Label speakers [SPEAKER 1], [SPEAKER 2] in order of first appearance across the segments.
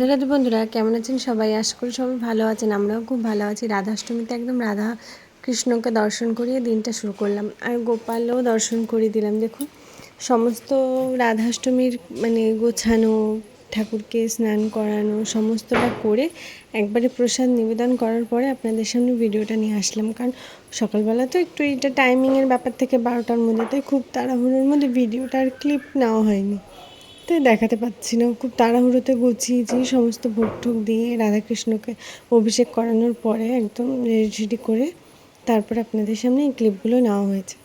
[SPEAKER 1] রাধে বন্ধুরা, কেমন আছেন সবাই? আশা করি সবাই ভালো আছেন। আমরাও খুব ভালো আছি। রাধাষ্টমীতে একদম রাধা কৃষ্ণকে দর্শন করিয়ে দিনটা শুরু করলাম, আর গোপালও দর্শন করিয়ে দিলাম। দেখুন, সমস্ত রাধাষ্টমীর গোছানো, ঠাকুরকে স্নান করানো, সমস্তটা করে একবারে প্রসাদ নিবেদন করার পরে আপনাদের সামনে ভিডিওটা নিয়ে আসলাম। কারণ সকালবেলা তো একটু এটা টাইমিংয়ের ব্যাপার থেকে 12টার মধ্যে, তাই খুব তাড়াহুড়োর মধ্যে ভিডিওটার ক্লিপ নেওয়া হয়নি, তাই দেখাতে পাচ্ছি না। খুব তাড়াহুড়োতে গুছিয়েছি, সমস্ত ভোগ ঠোক দিয়ে রাধাকৃষ্ণকে অভিষেক করানোর পরে একদম রেডি করে তারপর আপনাদের সামনে এই ক্লিপগুলো নেওয়া হয়েছে।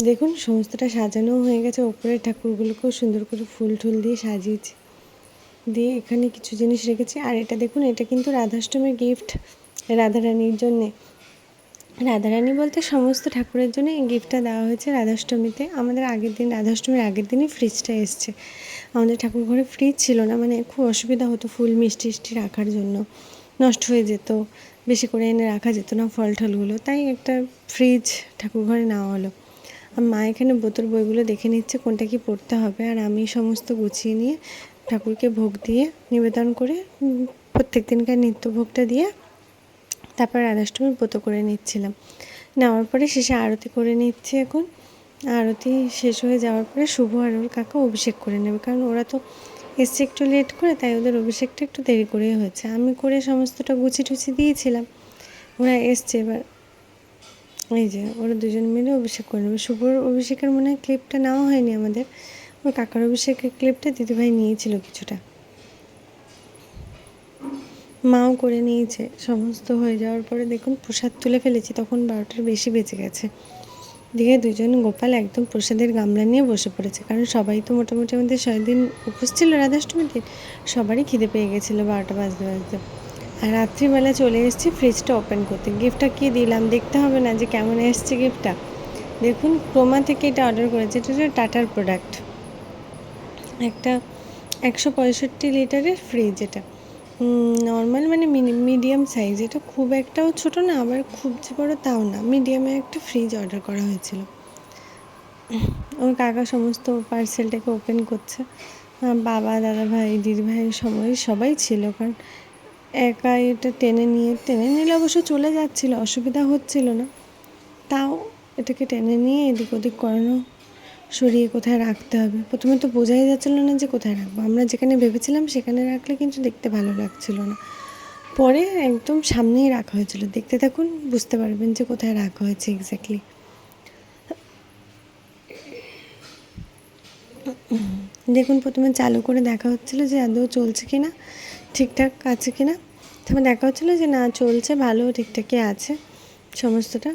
[SPEAKER 1] দেখুন, সমস্তটা সাজানো হয়ে গেছে। ওপরে ঠাকুরগুলোকেও সুন্দর করে ফুল টুল দিয়ে সাজিয়েছি, দিয়ে এখানে কিছু জিনিস রেখেছি। আর এটা দেখুন, এটা কিন্তু রাধাষ্টমীর গিফট রাধারানীর জন্যে। রাধারানী বলতে সমস্ত ঠাকুরের জন্য এই গিফটটা দেওয়া হয়েছে রাধাষ্টমীতে। আমাদের রাধাষ্টমীর আগের দিনই ফ্রিজটা এসছে। আমাদের ঠাকুর ঘরে ফ্রিজ ছিল না, খুব অসুবিধা হতো ফুল মিষ্টি টিষ্টি রাখার জন্য, নষ্ট হয়ে যেত, বেশি করে এনে রাখা যেত না ফল টলগুলো, তাই একটা ফ্রিজ ঠাকুর ঘরে নেওয়া হলো। আর মা এখানে বোতল বইগুলো দেখে নিচ্ছে কোনটা কি পড়তে হবে, আর আমি সমস্ত গুছিয়ে নিয়ে ঠাকুরকে ভোগ দিয়ে নিবেদন করে প্রত্যেক দিনকার নিত্যভোগটা দিয়ে তারপর রাধাষ্টমীর ব্রত করে নিচ্ছিলাম। নেওয়ার পরে শেষে আরতি করে নিচ্ছি। এখন আরতি শেষ হয়ে যাওয়ার পরে শুভ আর ওর কাকা অভিষেক করে নেবে, কারণ ওরা তো এসছে একটু লেট করে, তাই ওদের অভিষেকটা একটু দেরি করেই হয়েছে। আমি করে সমস্তটা গুছি টুছি দিয়েছিলাম, ওরা এসছে এবার। এই যে ওরা দুজন মিলে অভিষেক করে নেবে। শুভর অভিষেকের মনে হয় ক্লিপটা নেওয়া হয়নি আমাদের, ওর কাকার অভিষেকের ক্লিপটা দিদিভাই নিয়েছিল কিছুটা, মাও করে নিয়েছে। সমস্ত হয়ে যাওয়ার পরে দেখুন প্রসাদ তুলে ফেলেছি, তখন 12টার বেশি বেজে গেছে। দিয়ে দুজন গোপাল একদম প্রসাদের গামলা নিয়ে বসে পড়েছে, কারণ সবাই তো মোটামুটি আমাদের 6 দিন উপোস ছিল রাধাষ্টমীর দিন, সবারই খিদে পেয়ে গেছিলো 12টা বাজতে বাজতে। আর রাত্রিবেলা চলে এসেছি ফ্রিজটা ওপেন করতে। গিফটটা কী দিলাম দেখতে হবে না যে কেমন এসছে গিফটটা? দেখুন, ক্রোমা থেকে এটা অর্ডার করেছে। এটা টাটার প্রোডাক্ট, একটা 165 লিটারের ফ্রিজ। এটা নর্মাল মিডিয়াম সাইজ, এটা খুব একটাও ছোটো না, আবার খুব যে বড়ো তাও না, মিডিয়ামে একটা ফ্রিজ অর্ডার করা হয়েছিল। ওর কাকা সমস্ত পার্সেলটাকে ওপেন করছে। বাবা, দাদাভাই, দিদিভাই সবাই ছিল, কারণ একা এটা টেনে নিলে অবশ্য চলে যাচ্ছিলো, অসুবিধা হচ্ছিল না। তাও এটাকে টেনে নিয়ে এদিক ওদিক করানো, সরিয়ে কোথায় রাখতে হবে। প্রথমে তো বোঝাই যাচ্ছিল না যে কোথায় রাখবো। আমরা যেখানে ভেবেছিলাম সেখানে রাখলে কিন্তু দেখতে ভালো লাগছিল না, পরে একদম সামনেই রাখা হয়েছিল। দেখতে থাকুন, বুঝতে পারবেন যে কোথায় রাখা হয়েছে এক্স্যাক্টলি। দেখুন, প্রথমে চালু করে দেখা হচ্ছিলো যে আদৌ চলছে কি না, ঠিকঠাক আছে কি না। তারপর দেখা হচ্ছিলো যে না, চলছে, ভালো ঠিকঠাকই আছে সমস্তটা।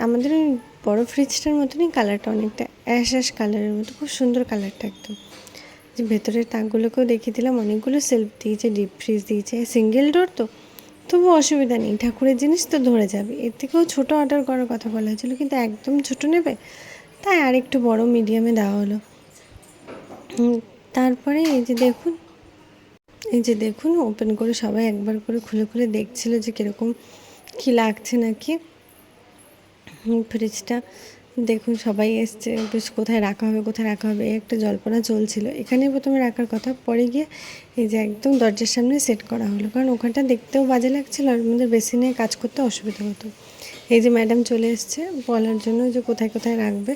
[SPEAKER 1] আমাদের ওই বড়ো ফ্রিজটার মতনই কালারটা, অনেকটা অ্যাশ কালারের মতো, খুব সুন্দর কালারটা একদম। যে ভেতরের তাকগুলোকেও দেখিয়ে দিলাম, অনেকগুলো সেলফ দিয়েছে, ডিপ ফ্রিজ দিয়েছে, সিঙ্গেল ডোর তো, তবু অসুবিধা নেই, ঠাকুরের জিনিস তো ধরে যাবে। এর থেকেও ছোটো অর্ডার করার কথা বলা হয়েছিলো, কিন্তু একদম ছোটো নেবে, তাই আর একটু বড়ো মিডিয়ামে দেওয়া হলো। তারপরে এই যে দেখুন ওপেন করে সবাই একবার করে খুলে খুলে দেখছিল যে কীরকম কী লাগছে নাকি ফ্রিজটা। দেখুন, সবাই এসছে, বেশ কোথায় রাখা হবে একটা জল্পনা চলছিল। এখানে প্রথমে রাখার কথা, পরে গিয়ে এই যে একদম দরজার সামনে সেট করা হলো, কারণ ওখানটা দেখতেও বাজে লাগছিল, আর আমাদের বেসিনে কাজ করতে অসুবিধা হতো। এই যে ম্যাডাম চলে এসছে বলার জন্য যে কোথায় কোথায় রাখবে।